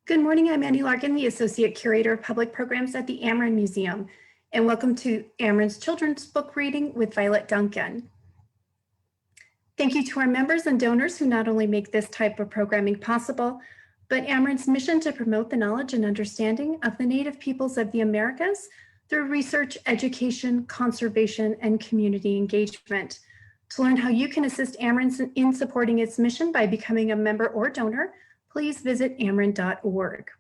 Good morning, I'm Annie Larkin, the Associate Curator of Public Programs at the Amerind Museum, and welcome to Amerind's Children's Book Reading with Violet Duncan. Thank you to our members and donors who not only make this type of programming possible, but Amerind's mission to promote the knowledge and understanding of the Native peoples of the Americas through research, education, conservation, and community engagement. To learn how you can assist Amerind in supporting its mission by becoming a member or donor, please visit amerind.org.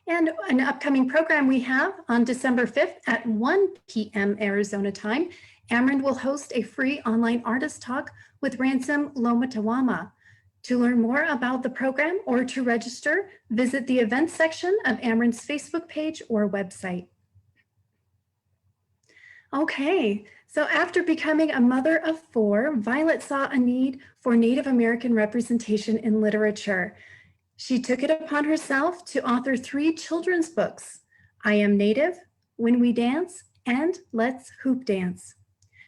And an upcoming program we have on December 5th at 1 p.m. Arizona time, Amerind will host a free online artist talk with Ransom Lomatawama. To learn more about the program or to register, visit the events section of Amerind's Facebook page or website. Okay, so after becoming a mother of 4, Violet saw a need for Native American representation in literature. She took it upon herself to author 3 children's books, I Am Native, When We Dance, and Let's Hoop Dance.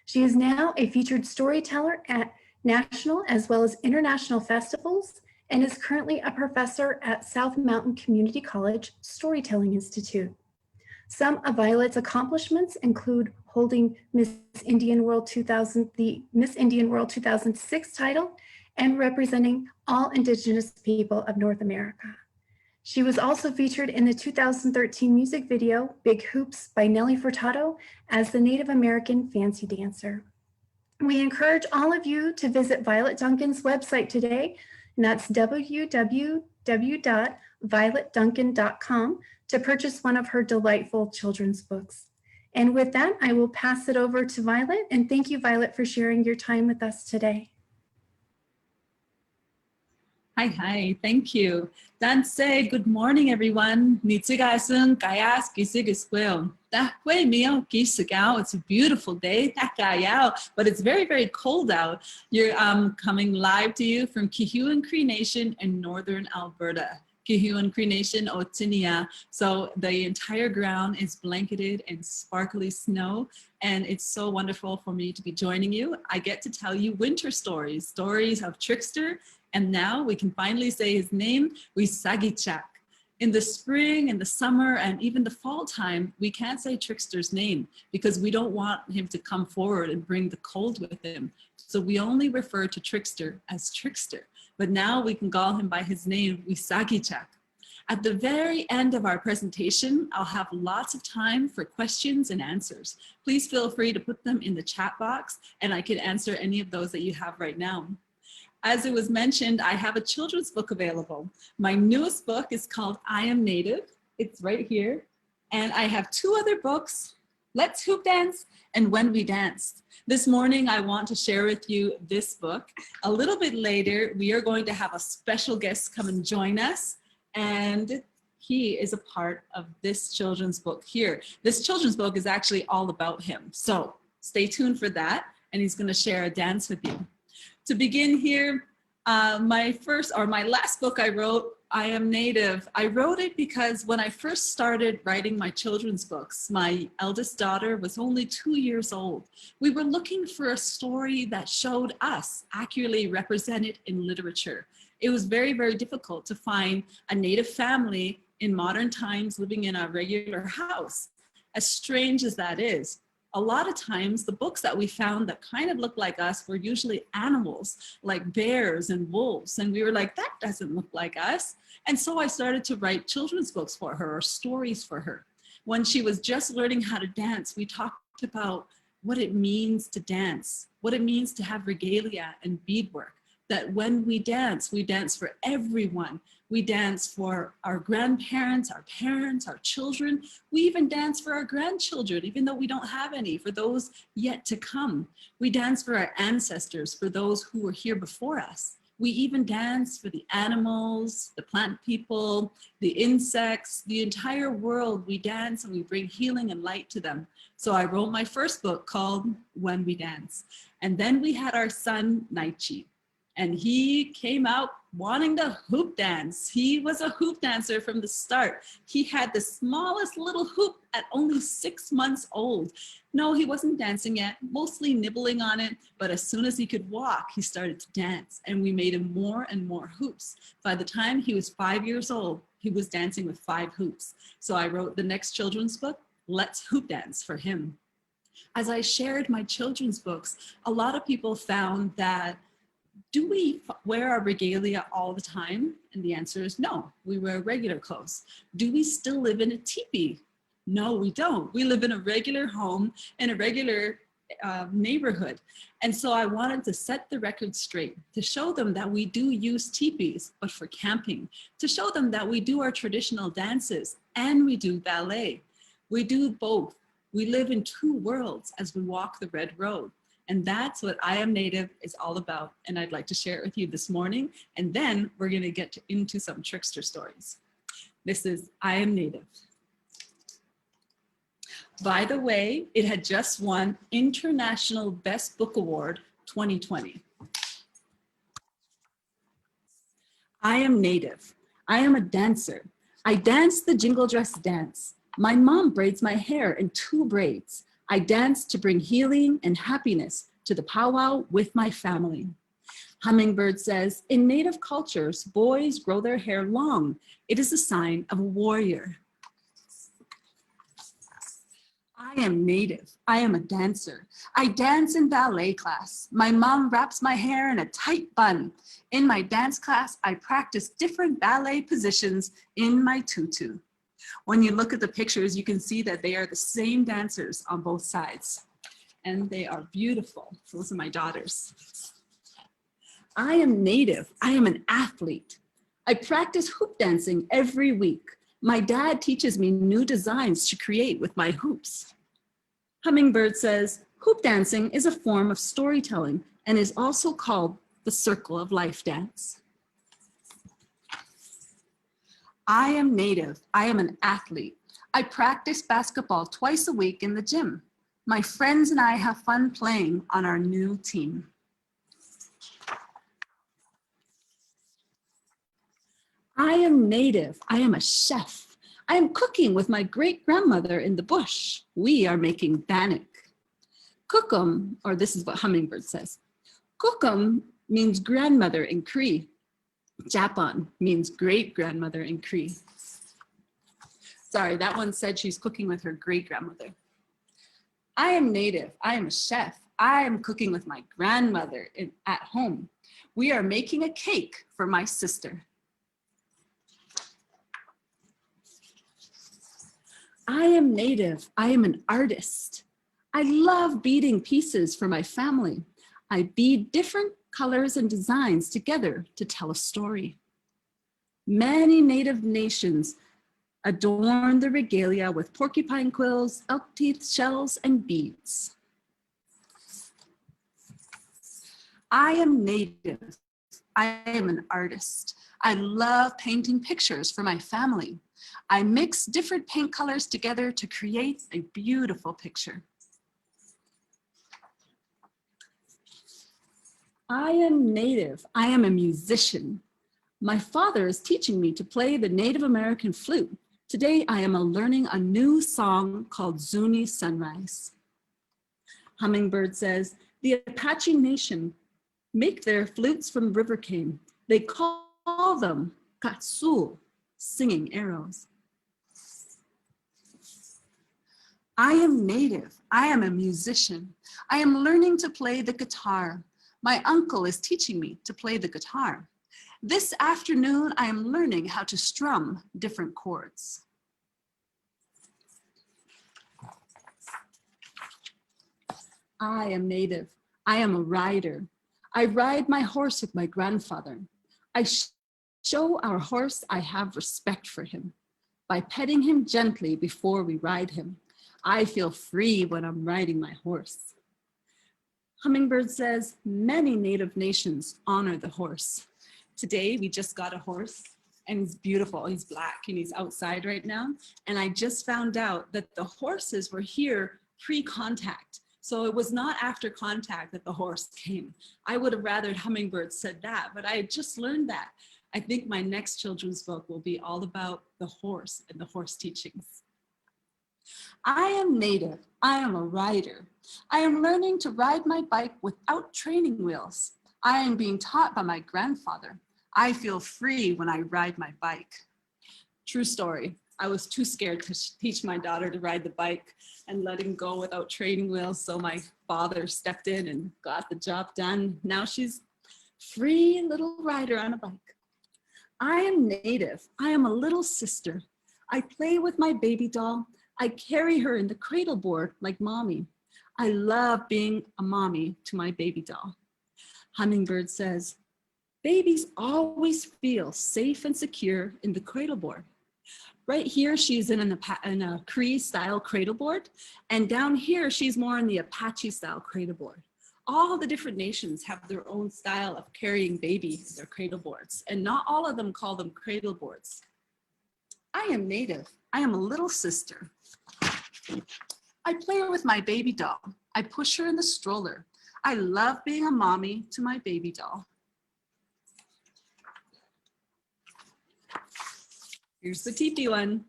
She is now a featured storyteller at national as well as international festivals and is currently a professor at South Mountain Community College Storytelling Institute. Some of Violet's accomplishments include holding Miss Indian World 2006 title and representing all Indigenous people of North America. She was also featured in the 2013 music video, Big Hoops by Nelly Furtado as the Native American fancy dancer. We encourage all of you to visit Violet Duncan's website today, and that's www.violetduncan.com to purchase one of her delightful children's books. And with that, I will pass it over to Violet, and thank you, Violet, for sharing your time with us today. Hi, thank you. Danse, good morning, everyone. It's a beautiful day, but it's very, very cold out. You're coming live to you from Kehewin Cree Nation in northern Alberta. Kehewin Cree Nation, Otinia. So the entire ground is blanketed in sparkly snow, and it's so wonderful for me to be joining you. I get to tell you winter stories, stories of Trickster, and now we can finally say his name, Wisagichak. In the spring, in the summer, and even the fall time, we can't say Trickster's name because we don't want him to come forward and bring the cold with him. So we only refer to Trickster as Trickster, but now we can call him by his name, Wisagichak. At the very end of our presentation, I'll have lots of time for questions and answers. Please feel free to put them in the chat box, and I can answer any of those that you have right now. As it was mentioned, I have a children's book available. My newest book is called I Am Native. It's right here. And I have 2 other books, Let's Hoop Dance and When We Dance. This morning, I want to share with you this book. A little bit later, we are going to have a special guest come and join us. And he is a part of this children's book here. This children's book is actually all about him. So stay tuned for that. And he's going to share a dance with you. To begin here, my last book I wrote, I Am Native. I wrote it because when I first started writing my children's books, my eldest daughter was only 2 years old. We were looking for a story that showed us accurately represented in literature. It was very, very difficult to find a Native family in modern times living in a regular house. As strange as that is, a lot of times the books that we found that kind of looked like us were usually animals like bears and wolves. And we were like, that doesn't look like us. And so I started to write children's books for her or stories for her. When she was just learning how to dance, we talked about what it means to dance, what it means to have regalia and beadwork, that when we dance for everyone. We dance for our grandparents, our parents, our children. We even dance for our grandchildren, even though we don't have any, for those yet to come. We dance for our ancestors, for those who were here before us. We even dance for the animals, the plant people, the insects, the entire world. We dance and we bring healing and light to them. So I wrote my first book called When We Dance. And then we had our son, Naichi. And he came out wanting to hoop dance. He was a hoop dancer from the start. He had the smallest little hoop at only 6 months old. No, he wasn't dancing yet, mostly nibbling on it. But as soon as he could walk, he started to dance. And we made him more and more hoops. By the time he was 5 years old, He was dancing with 5 hoops. So I wrote the next children's book, Let's Hoop Dance, for him. As I shared my children's books, a lot of people found that, do we wear our regalia all the time? And the answer is no, we wear regular clothes. Do we still live in a teepee? No, we don't. We live in a regular home in a regular neighborhood. And so I wanted to set the record straight, to show them that we do use teepees, but for camping, to show them that we do our traditional dances and we do ballet. We do both. We live in 2 worlds as we walk the red road. And that's what I Am Native is all about. And I'd like to share it with you this morning. And then we're going to get into some trickster stories. This is I Am Native. By the way, it had just won International Best Book Award 2020. I am Native. I am a dancer. I dance the jingle dress dance. My mom braids my hair in 2 braids. I dance to bring healing and happiness to the powwow with my family. Hummingbird says, in Native cultures, boys grow their hair long. It is a sign of a warrior. I am Native. I am a dancer. I dance in ballet class. My mom wraps my hair in a tight bun. In my dance class, I practice different ballet positions in my tutu. When you look at the pictures, you can see that they are the same dancers on both sides. And they are beautiful. Those are my daughters. I am Native. I am an athlete. I practice hoop dancing every week. My dad teaches me new designs to create with my hoops. Hummingbird says, hoop dancing is a form of storytelling and is also called the circle of life dance. I am Native. I am an athlete. I practice basketball twice a week in the gym. My friends and I have fun playing on our new team. I am Native. I am a chef. I am cooking with my great-grandmother in the bush. We are making bannock. Cookum, or this is what Hummingbird says. Cookum means grandmother in Cree. Japon means great-grandmother in Cree. Sorry, that one said she's cooking with her great-grandmother. I am Native. I am a chef. I am cooking with my grandmother at home. We are making a cake for my sister. I am Native. I am an artist. I love beading pieces for my family. I bead different colors and designs together to tell a story. Many Native nations adorn the regalia with porcupine quills, elk teeth shells, and beads. I am Native. I am an artist. I love painting pictures for my family. I mix different paint colors together to create a beautiful picture. I am Native. I am a musician. My father is teaching me to play the Native American flute. Today I am learning a new song called Zuni Sunrise. Hummingbird says, the Apache Nation make their flutes from river cane. They call them katsul, singing arrows. I am Native. I am a musician. I am learning to play the guitar. My uncle is teaching me to play the guitar. This afternoon, I am learning how to strum different chords. I am Native. I am a rider. I ride my horse with my grandfather. I show our horse I have respect for him by petting him gently before we ride him. I feel free when I'm riding my horse. Hummingbird says, many Native nations honor the horse. Today, we just got a horse and he's beautiful. He's black and he's outside right now. And I just found out that the horses were here pre-contact. So it was not after contact that the horse came. I would have rather Hummingbird said that, but I had just learned that. I think my next children's book will be all about the horse and the horse teachings. I am Native. I am a rider. I am learning to ride my bike without training wheels. I am being taught by my grandfather. I feel free when I ride my bike. True story. I was too scared to teach my daughter to ride the bike and letting go without training wheels. So my father stepped in and got the job done. Now she's free little rider on a bike. I am native. I am a little sister. I play with my baby doll. I carry her in the cradle board like mommy. I love being a mommy to my baby doll. Hummingbird says, babies always feel safe and secure in the cradle board. Right here, she's in a Cree style cradle board, and down here, she's more in the Apache style cradle board. All the different nations have their own style of carrying baby in their cradle boards, and not all of them call them cradle boards. I am native. I am a little sister. I play with my baby doll. I push her in the stroller. I love being a mommy to my baby doll. Here's the teepee one.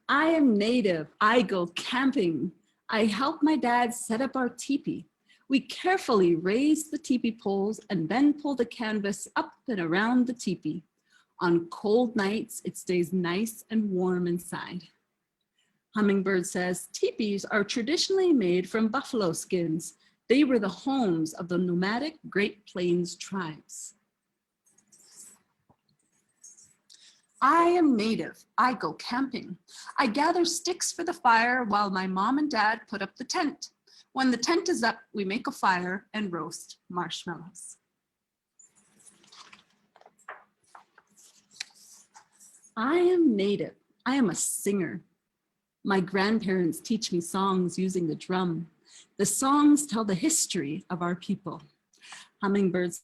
I am native. I go camping. I help my dad set up our teepee. We carefully raise the teepee poles and then pull the canvas up and around the teepee. On cold nights, it stays nice and warm inside. Hummingbird says, teepees are traditionally made from buffalo skins. They were the homes of the nomadic Great Plains tribes. I am native. I go camping. I gather sticks for the fire while my mom and dad put up the tent. When the tent is up, we make a fire and roast marshmallows. I am native. I am a singer. My grandparents teach me songs using the drum. The songs tell the history of our people. Hummingbird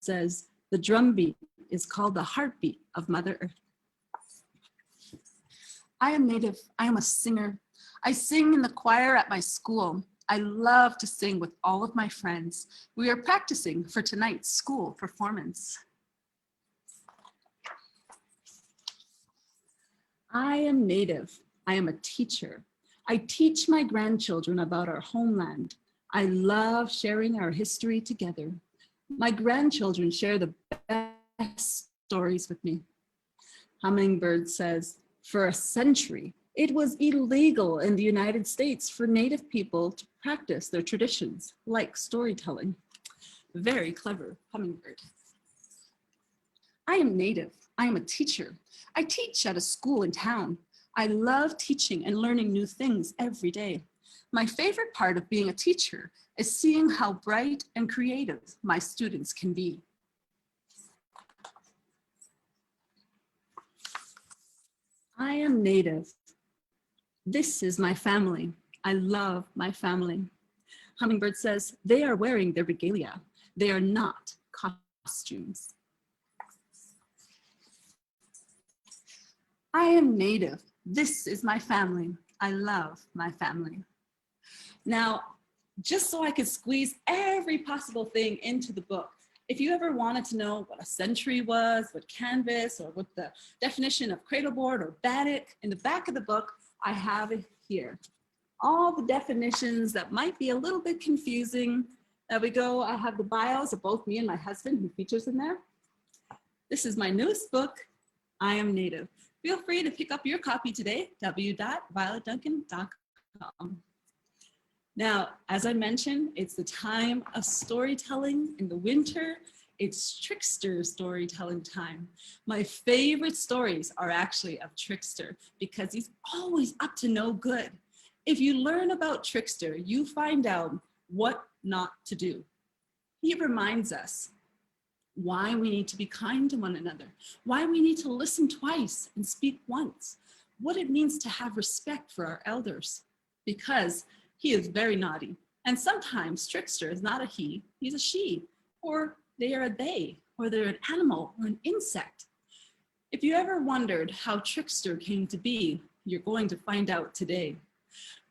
says, the drum beat is called the heartbeat of Mother Earth. I am native. I am a singer. I sing in the choir at my school. I love to sing with all of my friends. We are practicing for tonight's school performance. I am native. I am a teacher. I teach my grandchildren about our homeland. I love sharing our history together. My grandchildren share the best stories with me. Hummingbird says, for a century, it was illegal in the United States for Native people to practice their traditions, like storytelling. Very clever, Hummingbird. I am native. I am a teacher. I teach at a school in town. I love teaching and learning new things every day. My favorite part of being a teacher is seeing how bright and creative my students can be. I am native. This is my family. I love my family. Hummingbird says, they are wearing their regalia. They are not costumes. I am native. This is my family. I love my family. Now, just so I could squeeze every possible thing into the book, if you ever wanted to know what a century was, what canvas, or what the definition of cradleboard or batik, in the back of the book, I have it here. All the definitions that might be a little bit confusing. There we go. I have the bios of both me and my husband who features in there. This is my newest book, I Am Native. Feel free to pick up your copy today, www.violetduncan.com. Now, as I mentioned, it's the time of storytelling in the winter. It's trickster storytelling time. My favorite stories are actually of Trickster because he's always up to no good. If you learn about Trickster, you find out what not to do. He reminds us why we need to be kind to one another, why we need to listen twice and speak once, what it means to have respect for our elders, because he is very naughty. And sometimes Trickster is not a he, he's a she, or they are a they, or they're an animal or an insect. If you ever wondered how Trickster came to be, you're going to find out today.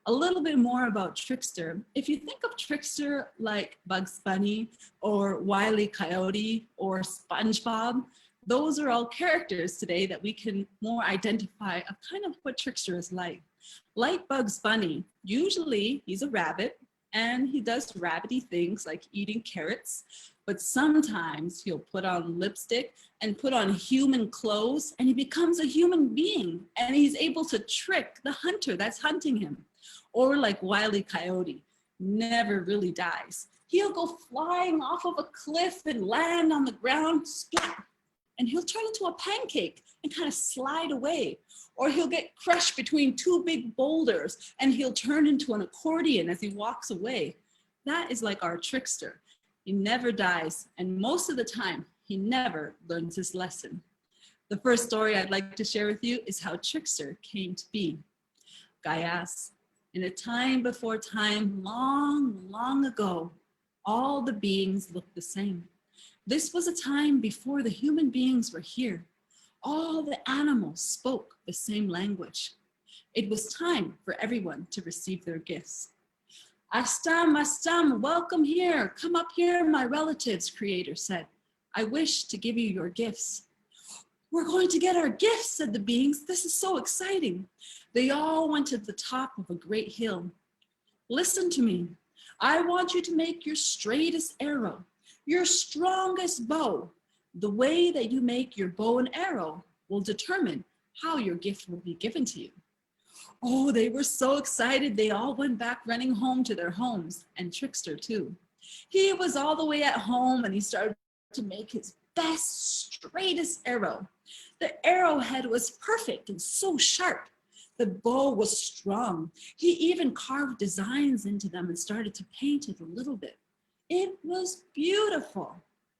A little bit more about Trickster. If you think of Trickster like Bugs Bunny or Wile E. Coyote or SpongeBob, those are all characters today that we can more identify of kind of what Trickster is like. Like Bugs Bunny, usually he's a rabbit and he does rabbity things like eating carrots, but sometimes he'll put on lipstick and put on human clothes, and he becomes a human being, and he's able to trick the hunter that's hunting him. Or like Wile E. Coyote, never really dies. He'll go flying off of a cliff and land on the ground, splat, and he'll turn into a pancake and kind of slide away. Or he'll get crushed between two big boulders and he'll turn into an accordion as he walks away. That is like our trickster. He never dies, and most of the time, he never learns his lesson. The first story I'd like to share with you is how Trickster came to be. Gaius, in a time before time, long, long ago, all the beings looked the same. This was a time before the human beings were here. All the animals spoke the same language. It was time for everyone to receive their gifts. Astam, Astam, welcome here. Come up here, my relatives, Creator said. I wish to give you your gifts. We're going to get our gifts, said the beings. This is so exciting. They all went to the top of a great hill. Listen to me. I want you to make your straightest arrow, your strongest bow. The way that you make your bow and arrow will determine how your gift will be given to you. Oh, they were so excited. They all went back running home to their homes, and Trickster too. He was all the way at home, and he started to make his best, straightest arrow. The arrowhead was perfect and so sharp. The bow was strong. He even carved designs into them and started to paint it a little bit. It was beautiful.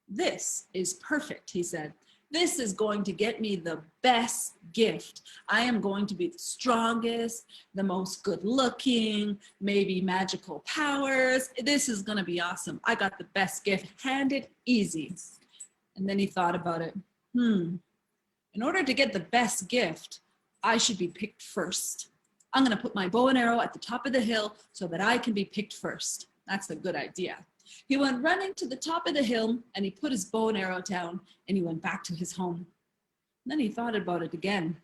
This is perfect, he said. This is going to get me the best gift. I am going to be the strongest, the most good looking, maybe magical powers. This is going to be awesome. I got the best gift, handed easy. And then he thought about it. In order to get the best gift, I should be picked first. I'm going to put my bow and arrow at the top of the hill so that I can be picked first. That's a good idea. He went running to the top of the hill and he put his bow and arrow down and he went back to his home. And then he thought about it again.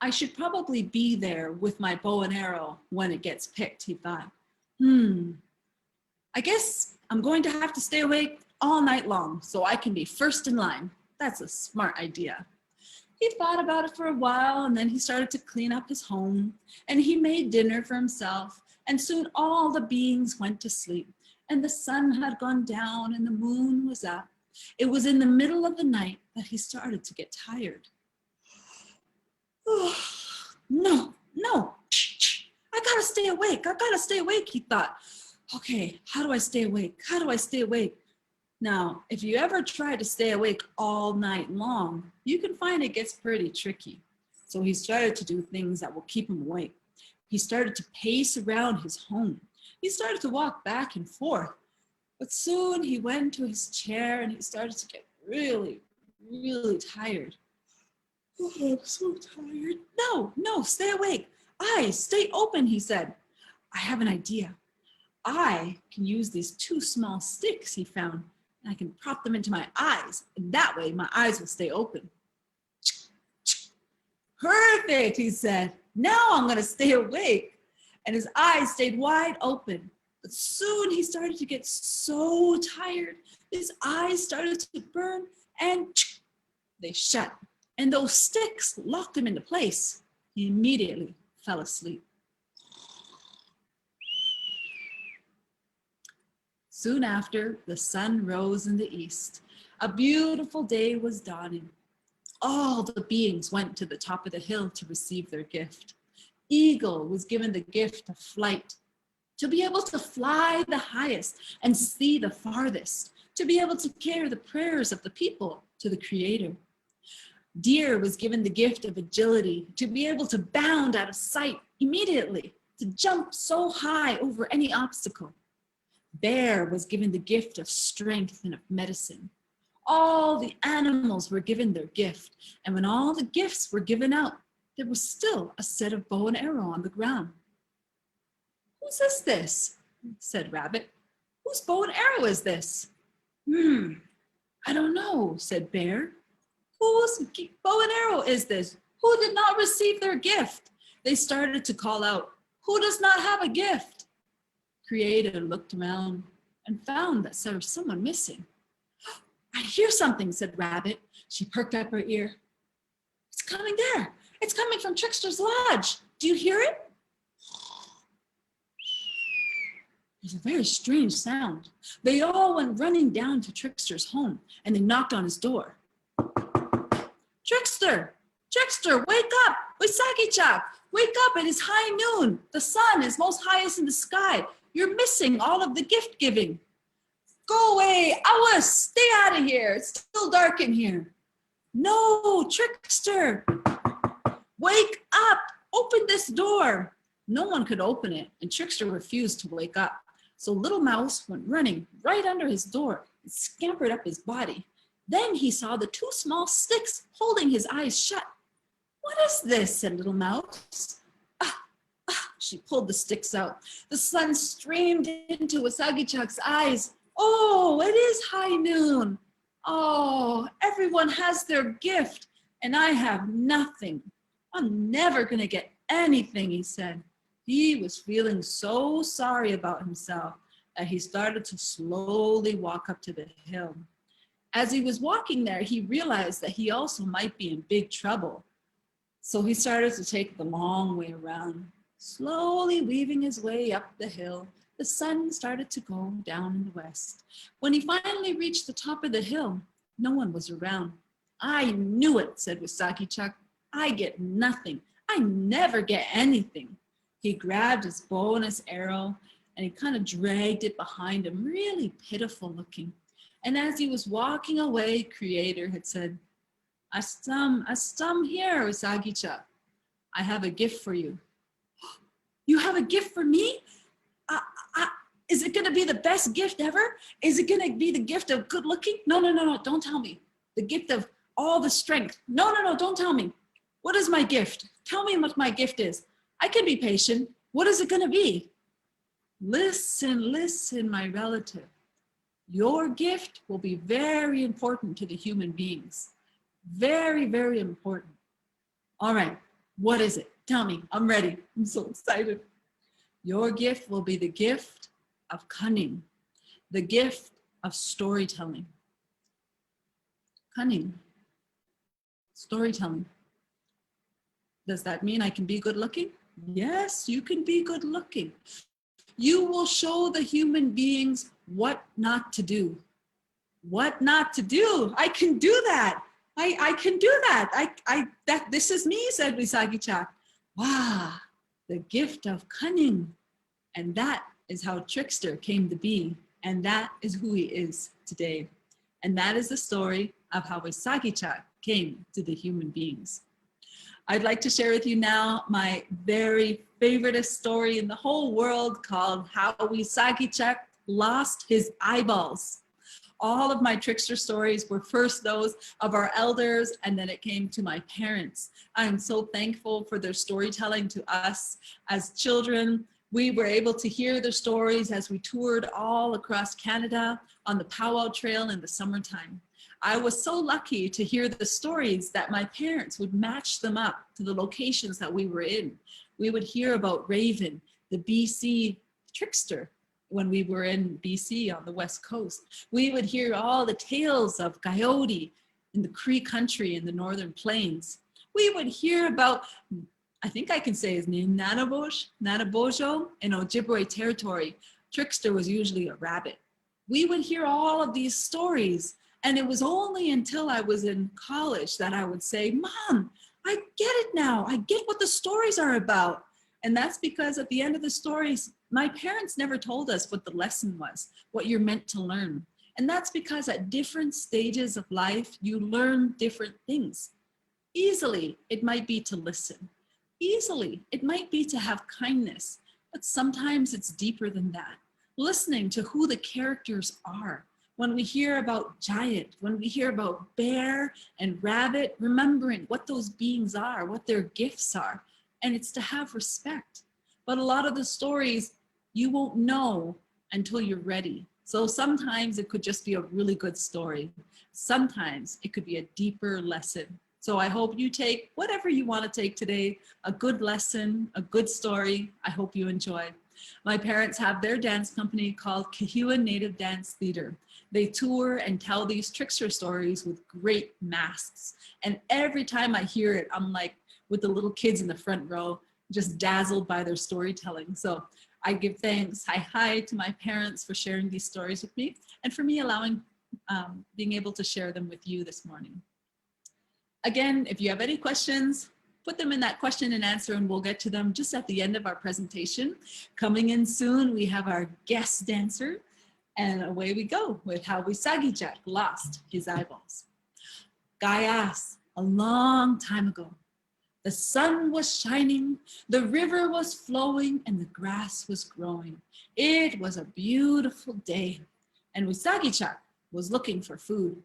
I should probably be there with my bow and arrow when it gets picked, he thought. I guess I'm going to have to stay awake all night long so I can be first in line. That's a smart idea. He thought about it for a while and then he started to clean up his home and he made dinner for himself, and soon all the beings went to sleep and the sun had gone down and the moon was up. It was in the middle of the night that he started to get tired. Oh, no, I gotta stay awake, he thought. Okay, how do I stay awake? Now, if you ever try to stay awake all night long, you can find it gets pretty tricky. So he started to do things that will keep him awake. He started to pace around his home. He started to walk back and forth. But soon he went to his chair and he started to get really, really tired. Oh, I'm so tired. No, stay awake. Eyes, stay open, he said. I have an idea. I can use these two small sticks he found. I can prop them into my eyes, and that way my eyes will stay open. Perfect, he said. Now I'm going to stay awake. And his eyes stayed wide open. But soon he started to get so tired. His eyes started to burn, and they shut. And those sticks locked him into place. He immediately fell asleep. Soon after, the sun rose in the east. A beautiful day was dawning. All the beings went to the top of the hill to receive their gift. Eagle was given the gift of flight, to be able to fly the highest and see the farthest, to be able to carry the prayers of the people to the Creator. Deer was given the gift of agility, to be able to bound out of sight immediately, to jump so high over any obstacle. Bear was given the gift of strength and of medicine. All the animals were given their gift, and when all the gifts were given out, there was still a set of bow and arrow on the ground. Whose is this? Said Rabbit. Whose bow and arrow is this? I don't know, said Bear. Whose bow and arrow is this? Who did not receive their gift? They started to call out, who does not have a gift? Creator looked around and found that there was someone missing. I hear something, said Rabbit. She perked up her ear. It's coming there. It's coming from Trickster's lodge. Do you hear it? It was a very strange sound. They all went running down to Trickster's home and they knocked on his door. Trickster! Trickster, wake up! Usagi-chan, wake up, it is high noon. The sun is most highest in the sky. You're missing all of the gift giving. Go away, Awas, stay out of here. It's still dark in here. No, Trickster, wake up, open this door. No one could open it, and Trickster refused to wake up. So Little Mouse went running right under his door and scampered up his body. Then he saw the two small sticks holding his eyes shut. What is this? Said Little Mouse. She pulled the sticks out. The sun streamed into Usagi-chan's eyes. Oh, it is high noon. Oh, everyone has their gift, and I have nothing. I'm never going to get anything, he said. He was feeling so sorry about himself that he started to slowly walk up to the hill. As he was walking there, he realized that he also might be in big trouble. So he started to take the long way around, slowly weaving his way up the hill. The sun started to go down in the west. When he finally reached the top of the hill, no one was around. I knew it, said Usagi-chan. I get nothing. I never get anything. He grabbed his bow and his arrow, and he kind of dragged it behind him, really pitiful looking. And as he was walking away, Creator had said, Astam here, Usagi-chan. I have a gift for you. You have a gift for me? Is it going to be the best gift ever? Is it going to be the gift of good looking? No, don't tell me. The gift of all the strength. No, don't tell me. What is my gift? Tell me what my gift is. I can be patient. What is it going to be? Listen, my relative. Your gift will be very important to the human beings. Very, very important. All right, what is it? Tell me, I'm ready. I'm so excited. Your gift will be the gift of cunning, the gift of storytelling. Cunning, storytelling. Does that mean I can be good looking? Yes, you can be good looking. You will show the human beings what not to do. What not to do. I can do that. I can do that. This is me, said Usagi-chan. Wow, the gift of cunning. And that is how Trickster came to be. And that is who he is today. And that is the story of how Usagi-chan came to the human beings. I'd like to share with you now my very favorite story in the whole world called How Usagi-chan Lost His Eyeballs. All of my Trickster stories were first those of our elders, and then it came to my parents. I'm so thankful for their storytelling to us as children. We were able to hear their stories as we toured all across Canada on the powwow trail in the summertime. I was so lucky to hear the stories that my parents would match them up to the locations that we were in. We would hear about Raven, the BC trickster, when we were in BC on the West Coast. We would hear all the tales of Coyote in the Cree country in the Northern Plains. We would hear about, I think I can say his name, Nanabojo in Ojibwe territory. Trickster was usually a rabbit. We would hear all of these stories. And it was only until I was in college that I would say, Mom, I get it now. I get what the stories are about. And that's because at the end of the stories, my parents never told us what the lesson was, what you're meant to learn. And that's because at different stages of life, you learn different things. Easily, it might be to listen. Easily, it might be to have kindness. But sometimes it's deeper than that. Listening to who the characters are. When we hear about giant, when we hear about bear and rabbit, remembering what those beings are, what their gifts are. And it's to have respect. But a lot of the stories you won't know until you're ready. So sometimes it could just be a really good story. Sometimes it could be a deeper lesson. So I hope you take whatever you want to take today, a good lesson, a good story. I hope you enjoy. My parents have their dance company called Kehewin Native Dance Theater. They tour and tell these trickster stories with great masks. And every time I hear it, I'm like with the little kids in the front row, just dazzled by their storytelling. So I give thanks, hi to my parents for sharing these stories with me and for me allowing, being able to share them with you this morning. Again, if you have any questions, put them in that question and answer and we'll get to them just at the end of our presentation. Coming in soon, we have our guest dancer and away we go with how Wisagijak lost his eyeballs. Gayas, a long time ago, the sun was shining, the river was flowing, and the grass was growing. It was a beautiful day, and Wisagijak was looking for food.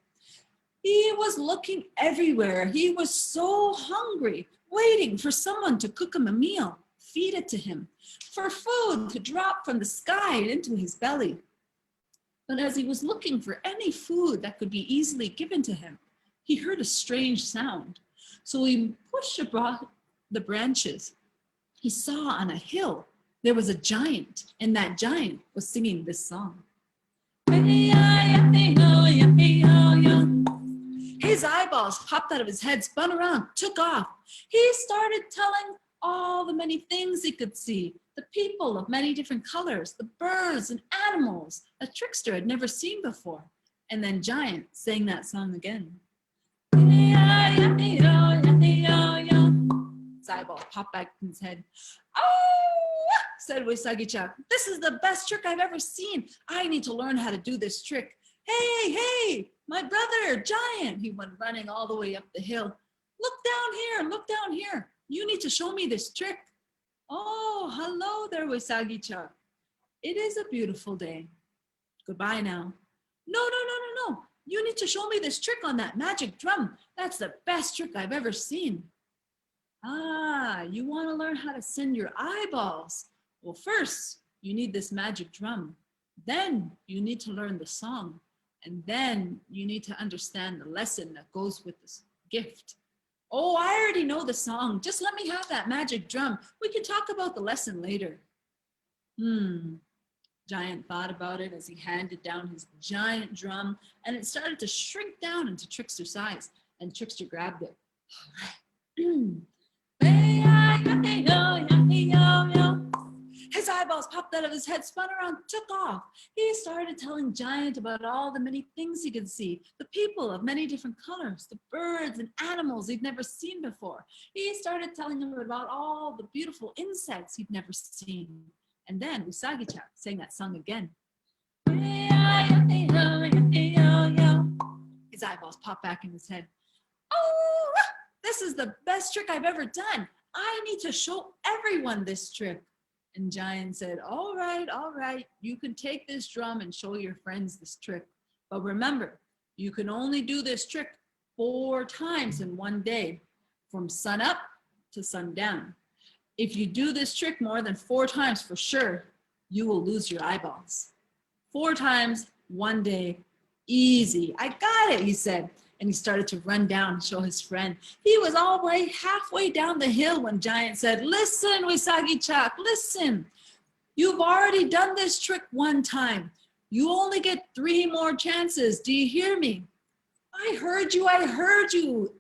He was looking everywhere. He was so hungry, waiting for someone to cook him a meal, feed it to him, for food to drop from the sky into his belly. But as he was looking for any food that could be easily given to him, he heard a strange sound. So he pushed across the branches. He saw on a hill there was a giant, and that giant was singing this song. His eyeballs popped out of his head, spun around, took off. He started telling all the many things he could see, the people of many different colors, the birds and animals a trickster had never seen before. And then Giant sang that song again. His eyeballs popped back in his head. Oh, said Wisagijak, this is the best trick I've ever seen. I need to learn how to do this trick. Hey, my brother, Giant, he went running all the way up the hill. Look down here. You need to show me this trick. Oh, hello there, Wisagijak. It is a beautiful day. Goodbye now. No. You need to show me this trick on that magic drum. That's the best trick I've ever seen. Ah, you want to learn how to send your eyeballs. Well, first, you need this magic drum. Then you need to learn the song. And then you need to understand the lesson that goes with this gift. Oh, I already know the song. Just let me have that magic drum. We can talk about the lesson later. Giant thought about it as he handed down his giant drum, and it started to shrink down into Trickster's size, and Trickster grabbed it. His eyeballs popped out of his head, spun around, took off. He started telling Giant about all the many things he could see, the people of many different colors, the birds and animals he'd never seen before. He started telling him about all the beautiful insects he'd never seen. And then Wisagijak sang that song again. His eyeballs popped back in his head. Oh, this is the best trick I've ever done. I need to show everyone this trick. And Giant said, all right, you can take this drum and show your friends this trick. But remember, you can only do this trick 4 times in one day, from sun up to sundown. If you do this trick more than 4 times for sure, you will lose your eyeballs. 4 times, one day, easy. I got it, he said. And he started to run down and show his friend. He was all the way halfway down the hill when Giant said, listen, Wisagijak, listen. You've already done this trick 1 time. You only get 3 more chances. Do you hear me? I heard you,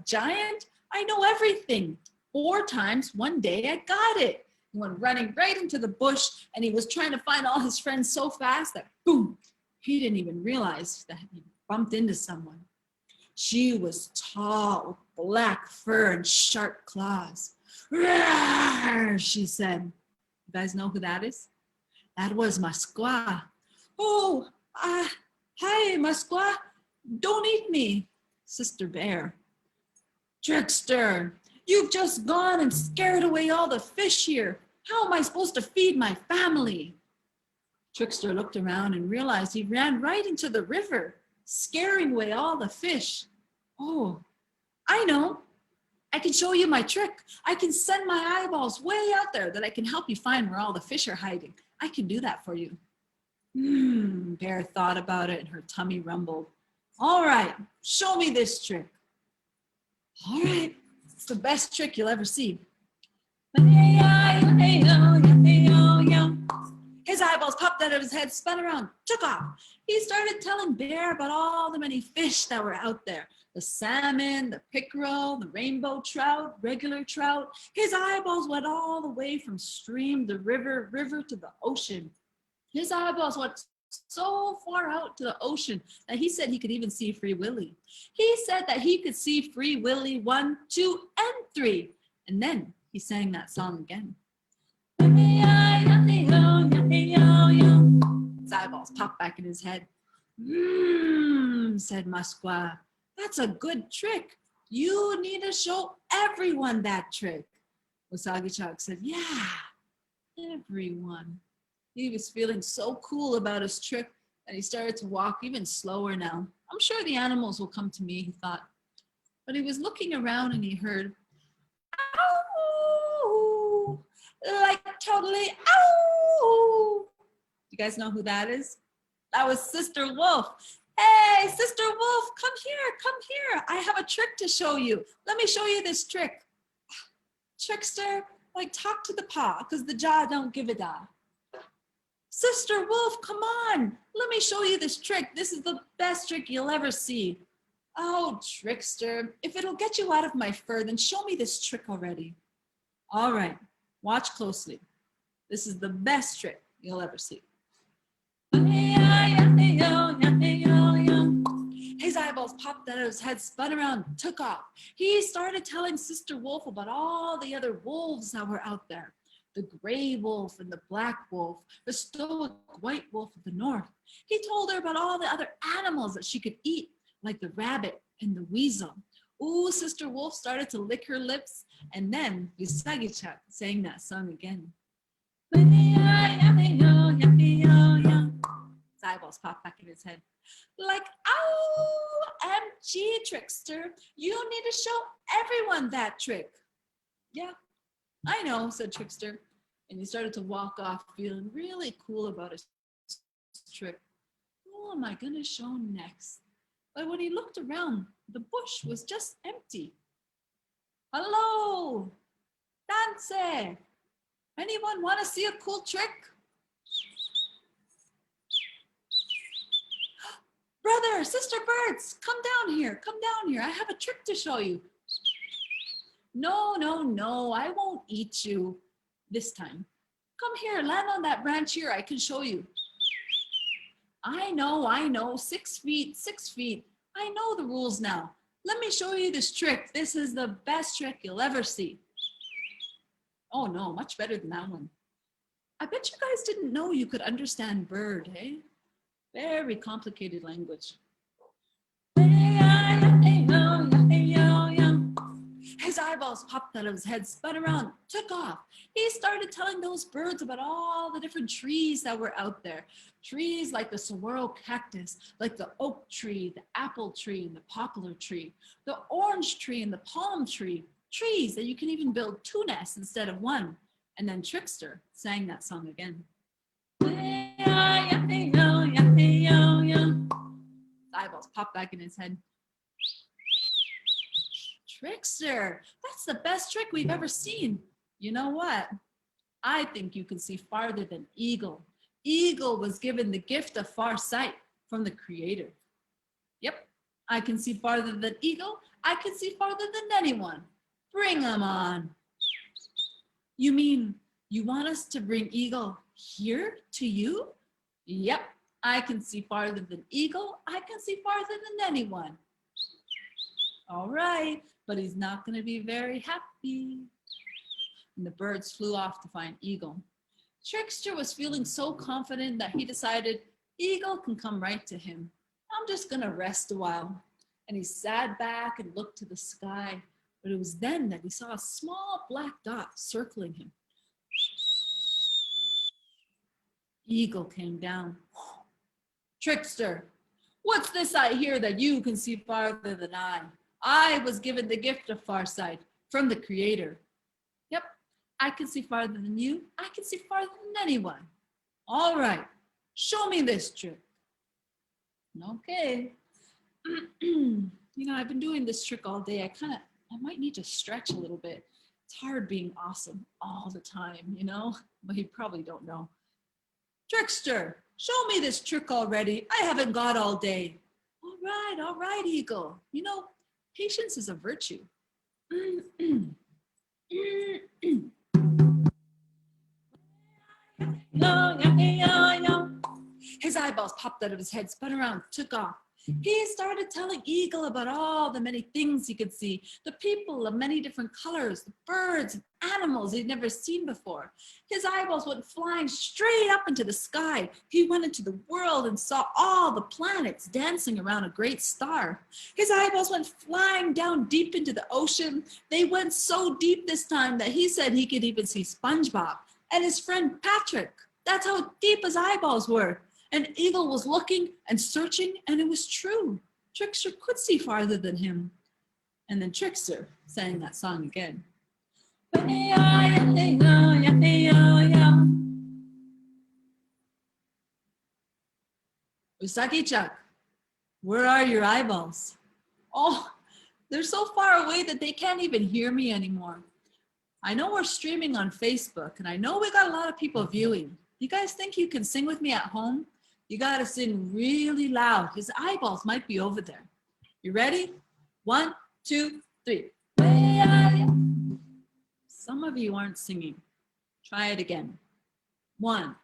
Giant. I know everything. 4 times, one day, I got it. He went running right into the bush, and he was trying to find all his friends so fast that, boom, he didn't even realize that he bumped into someone. She was tall with black fur and sharp claws. Roar, she said. You guys know who that is? That was Masqua. Oh, hi, Masqua. Don't eat me, Sister Bear. Trickster, you've just gone and scared away all the fish here. How am I supposed to feed my family? Trickster looked around and realized he ran right into the river, scaring away all the fish. Oh, I know. I can show you my trick. I can send my eyeballs way out there that I can help you find where all the fish are hiding. I can do that for you. Bear thought about it and her tummy rumbled. All right, show me this trick. All right, it's the best trick you'll ever see. eyeballs popped out of his head, spun around, took off. He started telling Bear about all the many fish that were out there. The salmon, the pickerel, the rainbow trout, regular trout. His eyeballs went all the way from stream to river, river to the ocean. His eyeballs went so far out to the ocean that he said he could even see Free Willy. He said that he could see Free Willy 1, 2, and 3. And then he sang that song again. His eyeballs popped back in his head. Said Musqua. That's a good trick. You need to show everyone that trick. Wasagichak said, yeah, everyone. He was feeling so cool about his trick that he started to walk even slower now. I'm sure the animals will come to me, he thought. But he was looking around and he heard, ow, like totally, ow. You guys know who that is? That was Sister Wolf. Hey, Sister Wolf, come here. I have a trick to show you. Let me show you this trick. Trickster, like talk to the paw, because the jaw don't give a da. Sister Wolf, come on. Let me show you this trick. This is the best trick you'll ever see. Oh, Trickster, if it'll get you out of my fur, then show me this trick already. All right, watch closely. This is the best trick you'll ever see. His eyeballs popped out of his head, spun around, took off. He started telling Sister Wolf about all the other wolves that were out there. The gray wolf and the black wolf, the stoic white wolf of the north. He told her about all the other animals that she could eat, like the rabbit and the weasel. Ooh, Sister Wolf started to lick her lips, and then Usagichak sang that song again. His eyeballs popped back in his head. Like, OMG, Trickster, you need to show everyone that trick. Yeah, I know, said Trickster. And he started to walk off feeling really cool about his trick. Who am I going to show next? But when he looked around, the bush was just empty. Hello, Dance. Anyone want to see a cool trick? Brother, sister birds, come down here. I have a trick to show you. No, I won't eat you this time. Come here, land on that branch here. I can show you. I know, 6 feet. I know the rules now. Let me show you this trick. This is the best trick you'll ever see. Oh no, much better than that one. I bet you guys didn't know you could understand bird, eh? Very complicated language. His eyeballs popped out of his head, spun around, took off. He started telling those birds about all the different trees that were out there. Trees like the saguaro cactus, like the oak tree, the apple tree, and the poplar tree, the orange tree and the palm tree. Trees that you can even build 2 nests instead of 1. And then Trickster sang that song again. Eyeballs popped back in his head. Trickster, that's the best trick we've ever seen. You know what? I think you can see farther than Eagle. Eagle was given the gift of far sight from the Creator. Yep, I can see farther than Eagle. I can see farther than anyone. Bring them on. You mean you want us to bring Eagle here to you? Yep, I can see farther than Eagle. I can see farther than anyone. All right, but he's not going to be very happy. And the birds flew off to find Eagle. Trickster was feeling so confident that he decided Eagle can come right to him. I'm just going to rest a while. And he sat back and looked to the sky. But it was then that he saw a small black dot circling him. Eagle came down. Trickster, what's this I hear that you can see farther than I? I was given the gift of farsight from the Creator. Yep, I can see farther than you. I can see farther than anyone. All right, show me this trick. Okay. You know, I've been doing this trick all day. I might need to stretch a little bit. It's hard being awesome all the time, you know, but you probably don't know. Trickster, show me this trick already. I haven't got all day. All right, Eagle. You know, patience is a virtue. His eyeballs popped out of his head, spun around, took off. He started telling Eagle about all the many things he could see, the people of many different colors, the birds and animals he'd never seen before. His eyeballs went flying straight up into the sky. He went into the world and saw all the planets dancing around a great star. His eyeballs went flying down deep into the ocean. They went so deep this time that he said he could even see SpongeBob and his friend Patrick. That's how deep his eyeballs were. And Eagle was looking and searching, and it was true. Trickster could see farther than him. And then Trickster sang that song again. Usagi-chan, where are your eyeballs? Oh, they're so far away that they can't even hear me anymore. I know we're streaming on Facebook, and I know we got a lot of people viewing. You guys think you can sing with me at home? You gotta sing really loud. His eyeballs might be over there. You ready? 1, 2, 3. Some of you aren't singing. Try it again. 1,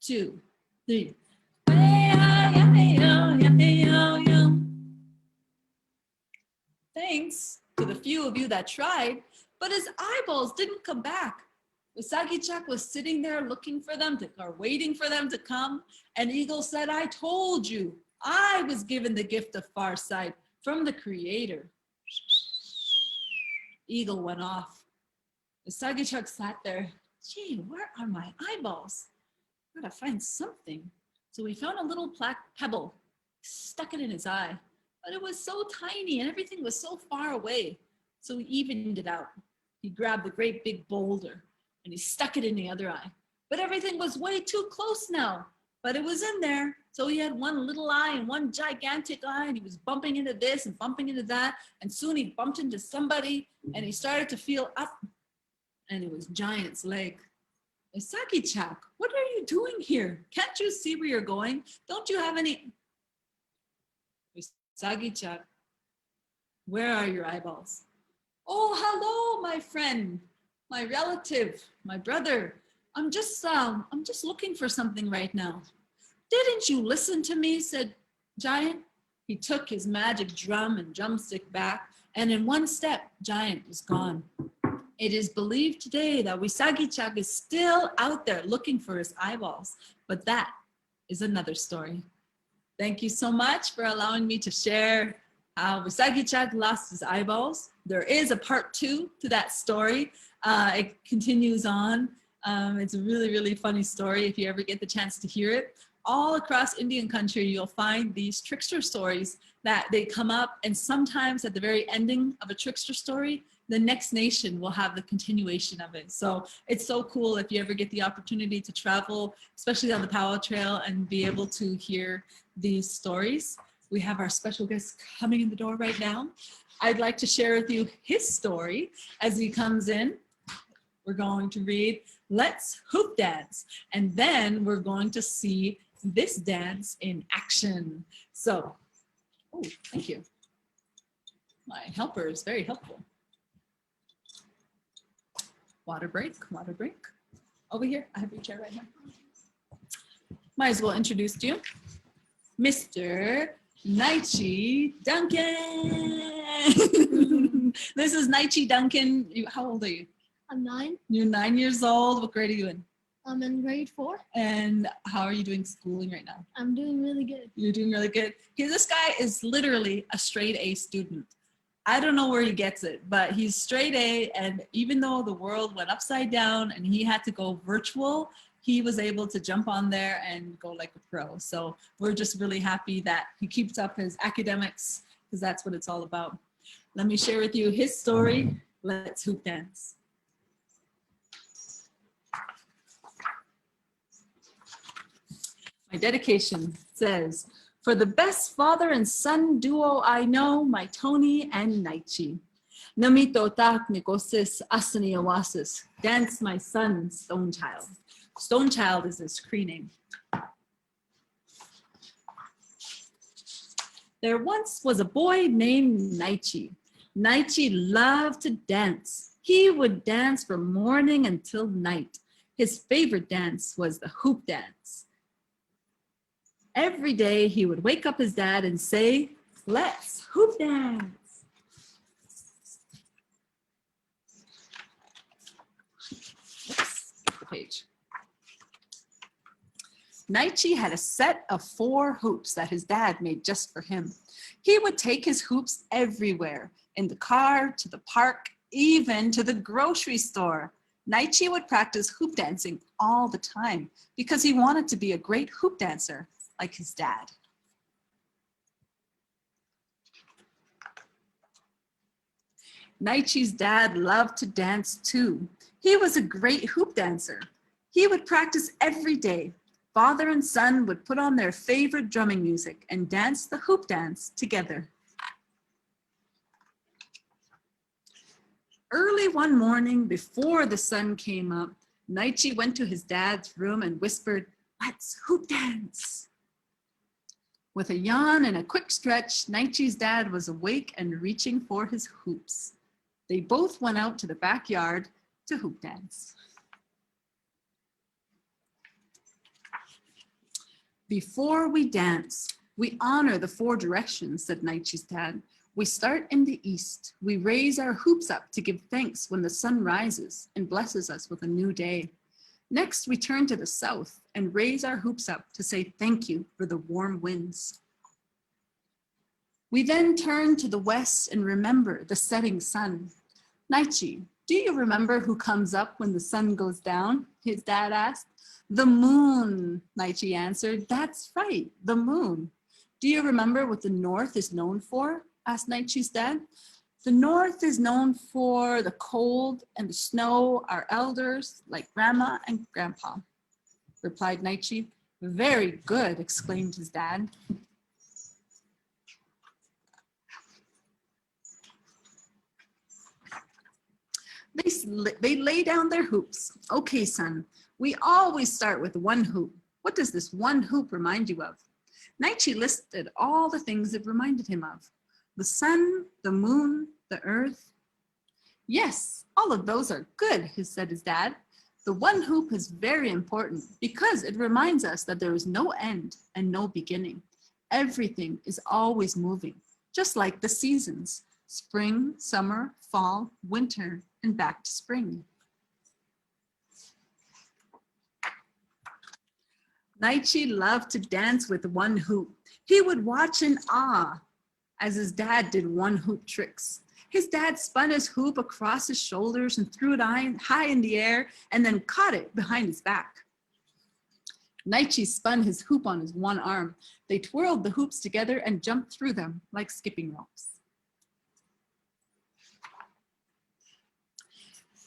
2, 3. Thanks to the few of you that tried, but his eyeballs didn't come back. Usagi-chan was sitting there looking for them or waiting for them to come. And Eagle said, I told you, I was given the gift of farsight from the Creator. Eagle went off. Usagi-chan sat there. Gee, where are my eyeballs? I gotta find something. So he found a little black pebble, stuck it in his eye. But it was so tiny and everything was so far away. So he evened it out. He grabbed the great big boulder and he stuck it in the other eye. But everything was way too close now. But it was in there. So he had one little eye and one gigantic eye, and he was bumping into this and bumping into that. And soon he bumped into somebody and he started to feel up, and it was Giant's leg. Usagi-chan, what are you doing here? Can't you see where you're going? Don't you have any? Usagi-chan, where are your eyeballs? Oh, hello, my friend, my relative, my brother. I'm just looking for something right now. Didn't you listen to me? Said Giant. He took his magic drum and drumstick back, and in one step, Giant was gone. It is believed today that Usagi-chan is still out there looking for his eyeballs, but that is another story. Thank you so much for allowing me to share how Usagi-chan lost his eyeballs. There is a part 2 to that story. It continues on. It's a really, really funny story if you ever get the chance to hear it. All across Indian country, you'll find these trickster stories that they come up, and sometimes at the very ending of a trickster story, the next nation will have the continuation of it. So it's so cool if you ever get the opportunity to travel, especially on the Powwow Trail, and be able to hear these stories. We have our special guest coming in the door right now. I'd like to share with you his story as he comes in. We're going to read Let's Hoop Dance, and then we're going to see this dance in action. So, oh, thank you. My helper is very helpful. Water break, water break. Over here, I have your chair right now. Might as well introduce to you, Mr. Naichi Duncan. This is Naichi Duncan. How old are you? I'm 9. You're 9 years old. What grade are you in? I'm in grade 4. And how are you doing schooling right now? I'm doing really good. You're doing really good. This guy is literally a straight A student. I don't know where he gets it, but he's straight A, and even though the world went upside down and he had to go virtual, he was able to jump on there and go like a pro. So we're just really happy that he keeps up his academics, because that's what it's all about. Let me share with you his story. Let's hoop dance. My dedication says, for the best father and son duo I know, my Tony and Naichi. Namito tak nikosis asani awasis, dance my son, stone child. Stone Child is his Cree name. There once was a boy named Naichi. Naichi loved to dance. He would dance from morning until night. His favorite dance was the hoop dance. Every day he would wake up his dad and say, "Let's hoop dance." Oops, the page. Naichi had a set of 4 hoops that his dad made just for him. He would take his hoops everywhere, in the car, to the park, even to the grocery store. Naichi would practice hoop dancing all the time because he wanted to be a great hoop dancer like his dad. Naichi's dad loved to dance too. He was a great hoop dancer. He would practice every day. Father and son would put on their favorite drumming music and dance the hoop dance together. Early one morning before the sun came up, Naichi went to his dad's room and whispered, "Let's hoop dance." With a yawn and a quick stretch, Naichi's dad was awake and reaching for his hoops. They both went out to the backyard to hoop dance. "Before we dance, we honor the 4 directions," said Naichi's dad. "We start in the east. We raise our hoops up to give thanks when the sun rises and blesses us with a new day. Next, we turn to the south and raise our hoops up to say thank you for the warm winds. We then turn to the west and remember the setting sun." "Naichi, do you remember who comes up when the sun goes down?" his dad asked. "The moon," Naichi answered. "That's right, the moon." "Do you remember what the north is known for?" asked Naichi's dad. "The north is known for the cold and the snow, our elders like grandma and grandpa," replied Naichi. "Very good," exclaimed his dad. They lay down their hoops. "Okay, son, we always start with 1 hoop. What does this 1 hoop remind you of?" Naichi listed all the things it reminded him of. The sun, the moon, the earth. "Yes, all of those are good," said his dad. "The 1 hoop is very important because it reminds us that there is no end and no beginning. Everything is always moving, just like the seasons: spring, summer, fall, winter, and back to spring." Naichi loved to dance with 1 hoop. He would watch in awe as his dad did 1 hoop tricks. His dad spun his hoop across his shoulders and threw it high in the air and then caught it behind his back. Naichi spun his hoop on his 1 arm. They twirled the hoops together and jumped through them like skipping ropes.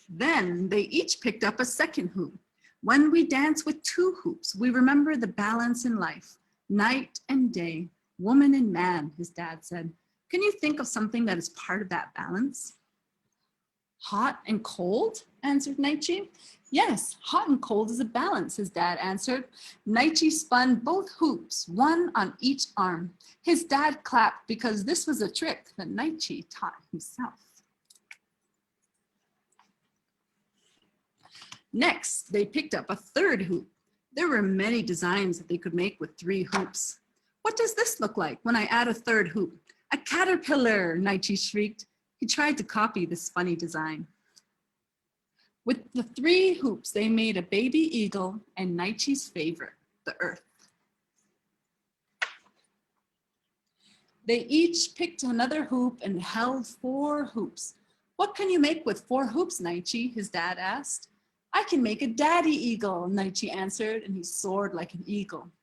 Then they each picked up a 2nd hoop. "When we dance with 2 hoops, we remember the balance in life, night and day, woman and man," his dad said. "Can you think of something that is part of that balance?" "Hot and cold?" answered Naichi. "Yes, hot and cold is a balance," his dad answered. Naichi spun both hoops, 1 on each arm. His dad clapped because this was a trick that Naichi taught himself. Next, they picked up a 3rd hoop. There were many designs that they could make with 3 hoops. "What does this look like when I add a 3rd hoop?" "A caterpillar," Naichi shrieked. He tried to copy this funny design. With the 3 hoops, they made a baby eagle and Naichi's favorite, the earth. They each picked another hoop and held 4 hoops. "What can you make with 4 hoops, Naichi?" his dad asked. "I can make a daddy eagle," Naichi answered, and he soared like an eagle.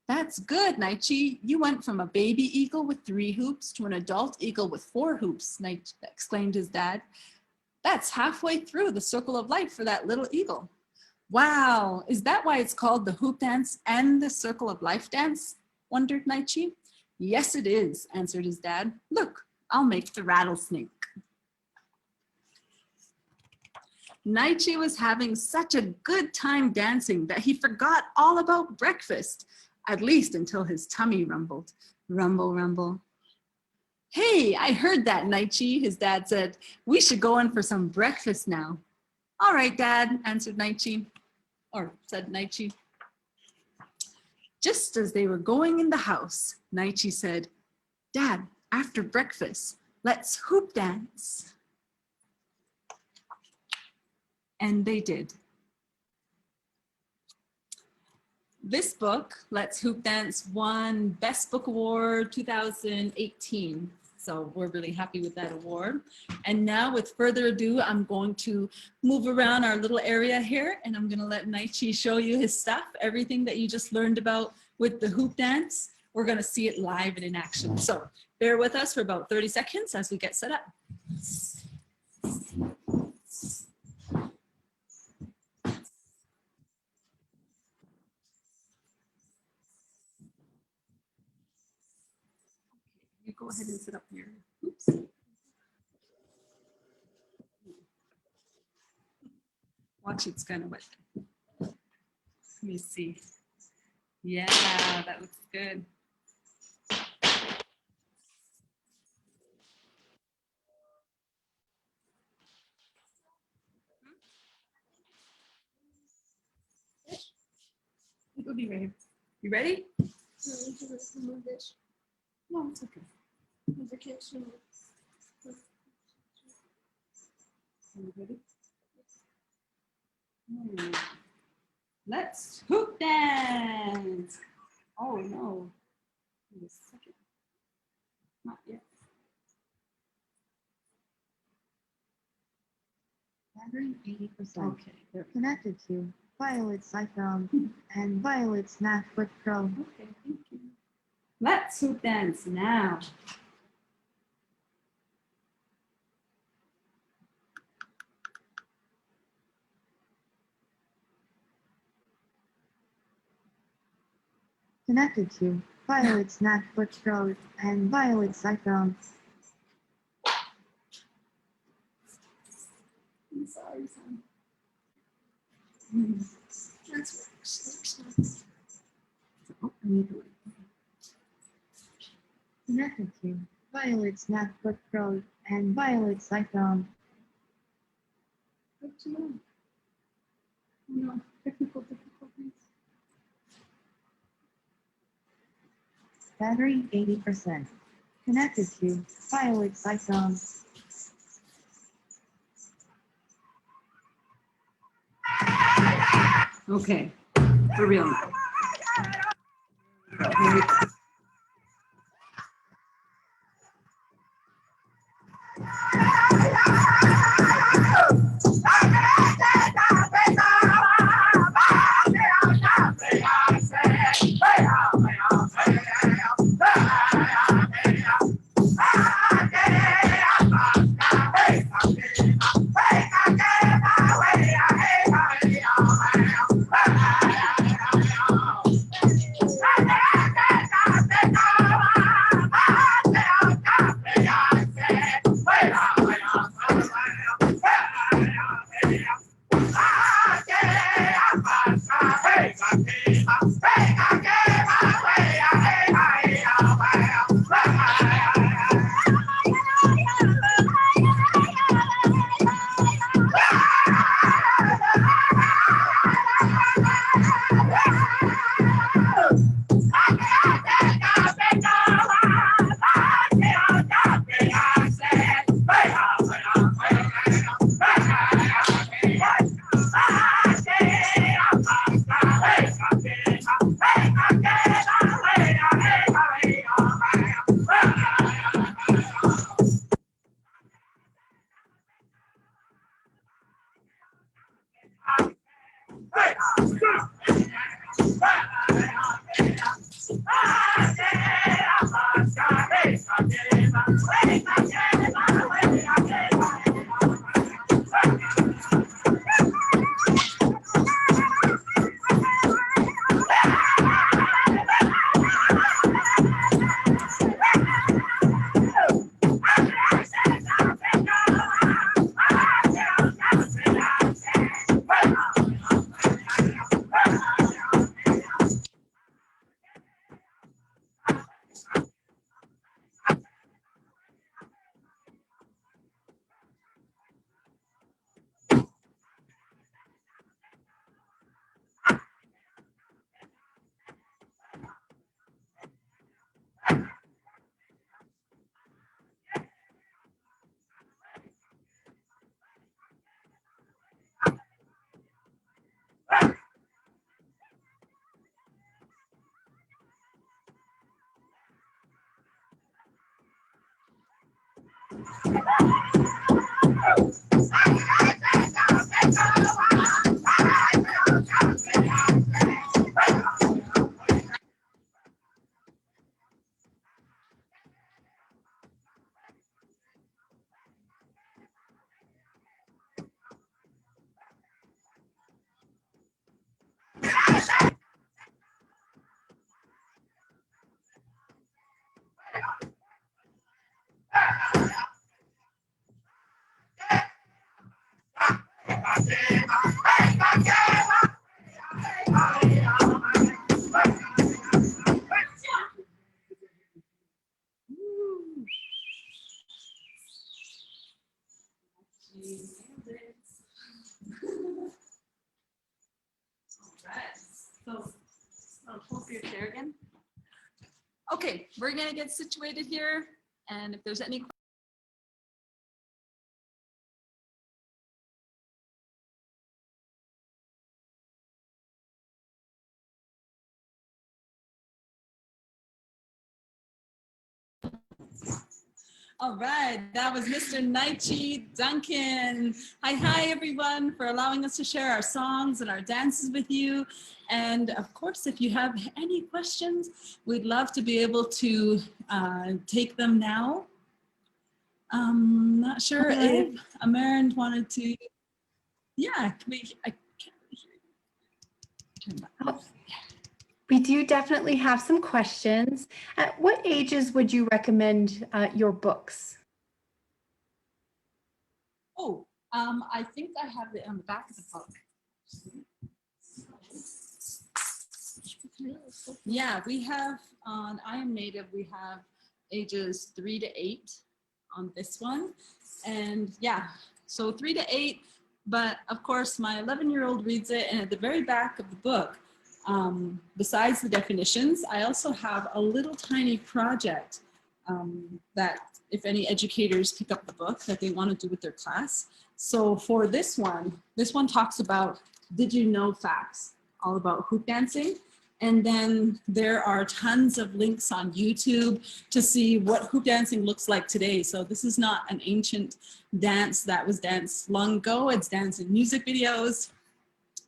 "That's good, Naichi. You went from a baby eagle with 3 hoops to an adult eagle with 4 hoops," Naichi exclaimed his dad. "That's halfway through the circle of life for that little eagle." "Wow, is that why it's called the hoop dance and the circle of life dance?" wondered Naichi. "Yes, it is," answered his dad. "Look, I'll make the rattlesnake." Naichi was having such a good time dancing that he forgot all about breakfast, at least until his tummy rumbled. Rumble, rumble. Hey, I heard that, Naichi, his dad said. We should go in for some breakfast now. All right, Dad, answered Naichi, or said Naichi. Just as they were going in the house, Naichi said, Dad, after breakfast, let's hoop dance. And they did. This book, Let's Hoop Dance, won Best Book Award 2018. So we're really happy with that award. And now with further ado, I'm going to move around our little area here and I'm gonna let Naichi show you his stuff, everything that you just learned about with the hoop dance. We're gonna see it live and in action. So bear with us for about 30 seconds as we get set up. You go ahead and set up your hoops. Watch, it's kind of wet. Let me see. Yeah, that looks good. It'll be ready. You ready? No, you can remove this. No, it's okay. I can't see it. Are you ready? Let's hoop dance. Oh no. Wait a second. Not yet. Battery 80%. Okay. There. Connected to Violet's iPhone and Violet's MacBook Pro. Okay, thank you. Let's hoop dance now. Connected to Violet's MacBook Pro and Violet's iPhone. I'm sorry, son. That's works. Oh, I need to. Connected to Violet's MacBook Pro and Violet's iPhone. Up to you. No, technical difficulties. Battery 80%. Connected to Violet's iPhone. Okay, for real now. Pull up your chair again. Okay, we're gonna get situated here, and if there's any All right, that was Mr. Violet Duncan. Hi, everyone, for allowing us to share our songs and our dances with you. And of course, if you have any questions, we'd love to be able to take them now. Not sure if Amerind wanted to. Yeah, I can't really hear you. Turn that off. We do definitely have some questions. At what ages would you recommend your books? Oh, I think I have it on the back of the book. Yeah, we have on I Am Native, we have ages 3 to 8 on this one. And yeah, so 3 to 8, but of course my 11-year-old reads it, and at the very back of the book, besides the definitions, I also have a little tiny project that if any educators pick up the book that they want to do with their class. So for this one talks about did you know facts, all about hoop dancing. And then there are tons of links on YouTube to see what hoop dancing looks like today. So this is not an ancient dance that was danced long ago. It's danced in music videos.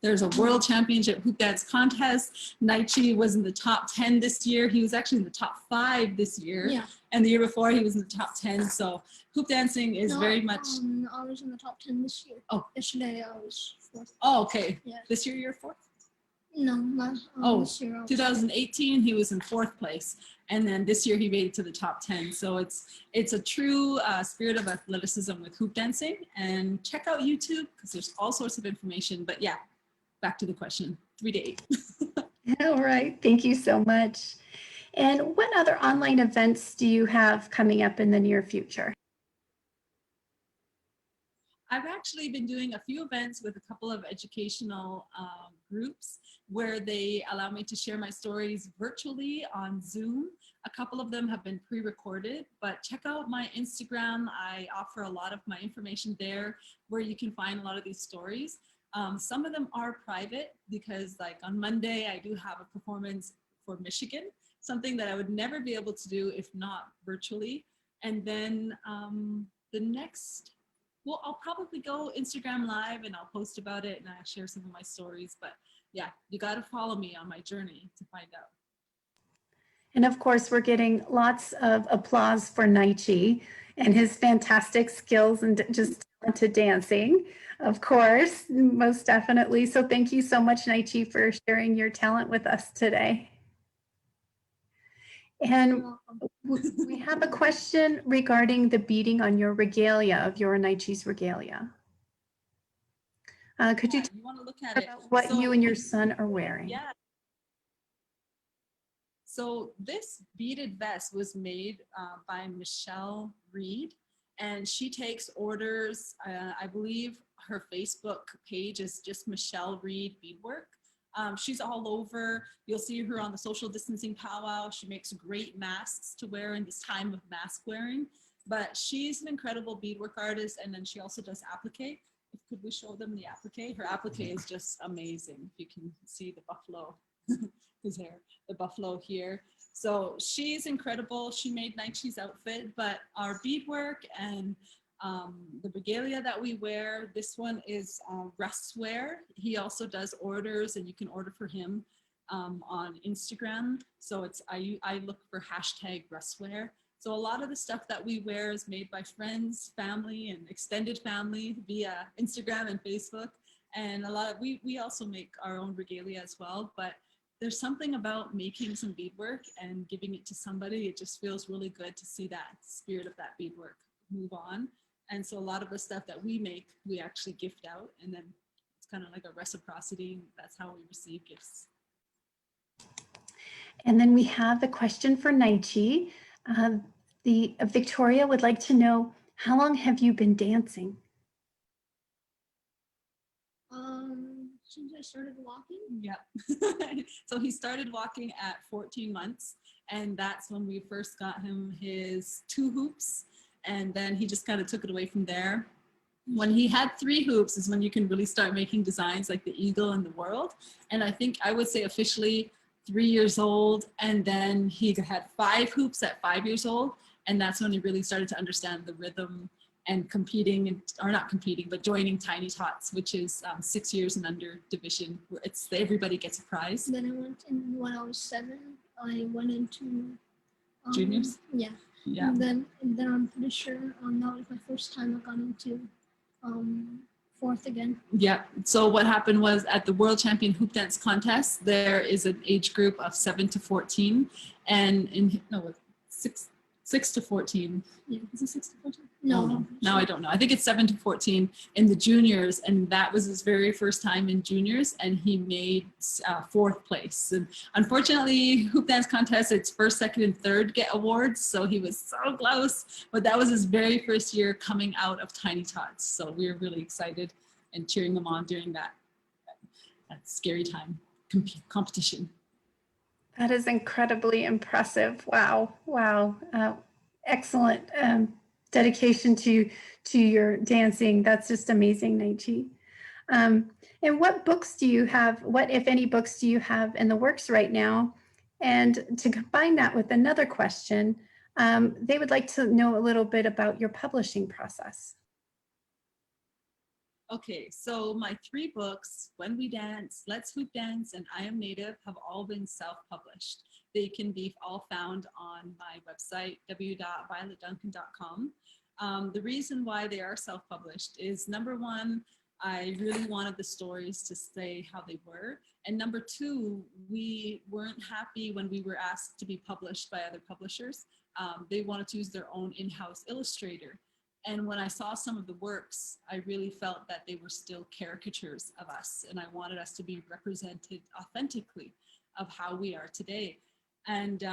There's a world championship hoop dance contest. Naichi was in the top 10 this year. He was actually in the top 5 this year. Yeah. And the year before he was in the top 10. So hoop dancing is very much. I was in the top 10 this year. Oh. Yesterday I was 4th. Oh, okay. Yeah. This year you're 4th? No, not this year. I was 2018 he was in 4th place. And then this year he made it to the top 10. So it's a true spirit of athleticism with hoop dancing. And check out YouTube because there's all sorts of information. But yeah. Back to the question, 3 to 8. All right, thank you so much. And what other online events do you have coming up in the near future? I've actually been doing a few events with a couple of educational groups where they allow me to share my stories virtually on Zoom. A couple of them have been pre-recorded, but check out my Instagram. I offer a lot of my information there where you can find a lot of these stories. Some of them are private because like on Monday, I do have a performance for Michigan, something that I would never be able to do if not virtually. And then the next, well, I'll probably go Instagram Live and I'll post about it and I'll share some of my stories. But yeah, you got to follow me on my journey to find out. And of course, we're getting lots of applause for Naichi and his fantastic skills and just talented dancing, of course, most definitely. So thank you so much, Naichi, for sharing your talent with us today. And we have a question regarding the beading on your regalia, of your Naichi's regalia. Could you want to look at talk about what you and your son are wearing? Yeah. So this beaded vest was made by Michelle Reed, and she takes orders. I believe her Facebook page is just Michelle Reed Beadwork. She's all over. You'll see her on the social distancing powwow. She makes great masks to wear in this time of mask wearing. But she's an incredible beadwork artist, and then she also does applique. Could we show them the applique? Her applique is just amazing. You can see the buffalo, his hair, the buffalo here. So she's incredible. She made Naichi's outfit, but our beadwork and the regalia that we wear, this one is Russ wear. He also does orders, and you can order for him on Instagram. So it's I look for hashtag Russwear. So a lot of the stuff that we wear is made by friends, family, and extended family via Instagram and Facebook. And a lot of we also make our own regalia as well. But there's something about making some beadwork and giving it to somebody. It just feels really good to see that spirit of that beadwork move on. And so a lot of the stuff that we make, we actually gift out, and then it's kind of like a reciprocity. That's how we receive gifts. And then we have the question for Naichi. Victoria would like to know, how long have you been dancing? Since I started walking. Yep. So he started walking at 14 months, and that's when we first got him his 2 hoops, and then he just kind of took it away from there. When he had 3 hoops is when you can really start making designs like the eagle and the world. And I think I would say officially 3 years old, and then he had 5 hoops at 5 years old, and that's when he really started to understand the rhythm and competing, or not competing, but joining Tiny Tots, which is 6 years and under division, where it's everybody gets a prize. Then I went in when I was 7. I went into Juniors. Yeah. Yeah. And then I'm pretty sure that was my first time I got into 4th again. Yeah. So what happened was at the World Champion Hoop Dance Contest, there is an age group of 7 to 14, and 6 to 14. Yeah. Is it 6 to 14? No. Now I don't know. I think it's 7 to 14 in the juniors, and that was his very first time in juniors, and he made 4th place. And unfortunately, hoop dance contest, it's 1st, 2nd, and 3rd get awards, so he was so close. But that was his very first year coming out of Tiny Tots, so we were really excited and cheering him on during that scary time competition. That is incredibly impressive. Wow. Excellent dedication to your dancing. That's just amazing, Naichi. And what books do you have? What, if any, books do you have in the works right now? And to combine that with another question, they would like to know a little bit about your publishing process. Okay, so my 3 books, When We Dance, Let's Hoop Dance, and I Am Native, have all been self-published. They can be all found on my website, www.violetduncan.com. The reason why they are self-published is, number 1, I really wanted the stories to stay how they were. And number 2, we weren't happy when we were asked to be published by other publishers. They wanted to use their own in-house illustrator. And when I saw some of the works, I really felt that they were still caricatures of us, and I wanted us to be represented authentically of how we are today. And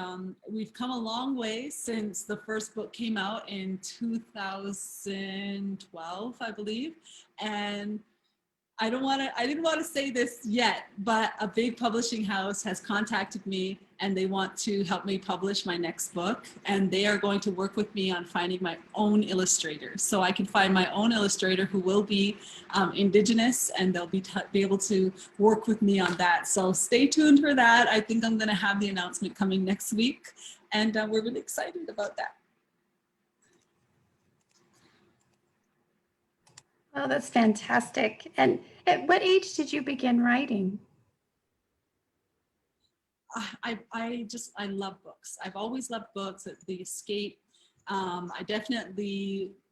we've come a long way since the first book came out in 2012, I believe. And I didn't want to say this yet, but a big publishing house has contacted me, and they want to help me publish my next book. And they are going to work with me on finding my own illustrator. So I can find my own illustrator who will be Indigenous, and they'll be able to work with me on that. So stay tuned for that. I think I'm going to have the announcement coming next week, and we're really excited about that. Oh, that's fantastic. And at what age did you begin writing? I love books. I've always loved books, the escape.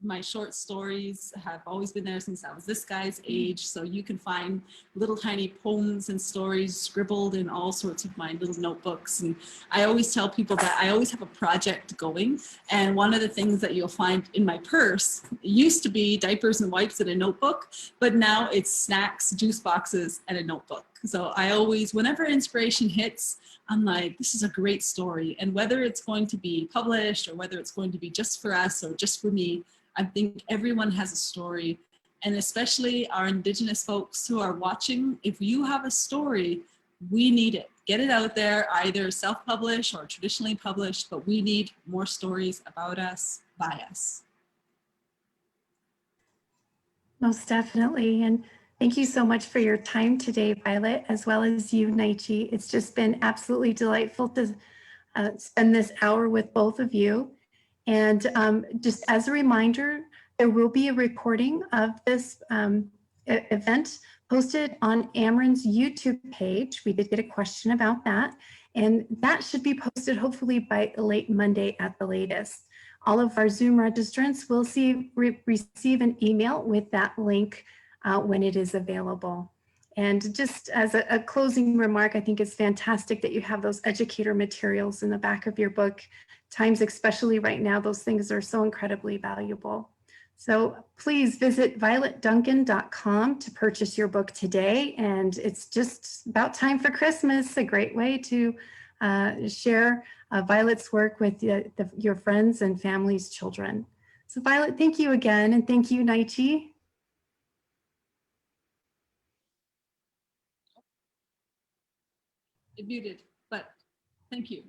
My short stories have always been there since I was this guy's age. So you can find little tiny poems and stories scribbled in all sorts of my little notebooks. And I always tell people that I always have a project going. And one of the things that you'll find in my purse used to be diapers and wipes and a notebook, but now it's snacks, juice boxes, and a notebook. So I always, whenever inspiration hits, I'm like, this is a great story. And whether it's going to be published or whether it's going to be just for us or just for me, I think everyone has a story. And especially our Indigenous folks who are watching, if you have a story, we need it. Get it out there, either self-published or traditionally published, but we need more stories about us, by us. Most definitely. And thank you so much for your time today, Violet, as well as you, Naichi. It's just been absolutely delightful to spend this hour with both of you. And just as a reminder, there will be a recording of this event posted on Amerind's YouTube page. We did get a question about that, and that should be posted hopefully by late Monday at the latest. All of our Zoom registrants will receive an email with that link when it is available. And just as a closing remark, I think it's fantastic that you have those educator materials in the back of your book. Times, especially right now, those things are so incredibly valuable. So please visit violetduncan.com to purchase your book today. And it's just about time for Christmas, a great way to share Violet's work with your friends and family's children. So Violet, thank you again. And thank you, Naichi. It muted, but thank you.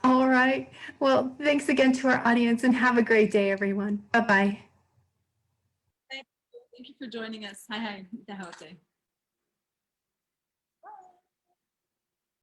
All right. Well, thanks again to our audience and have a great day, everyone. Bye-bye. Thank you for joining us. Hi, hi.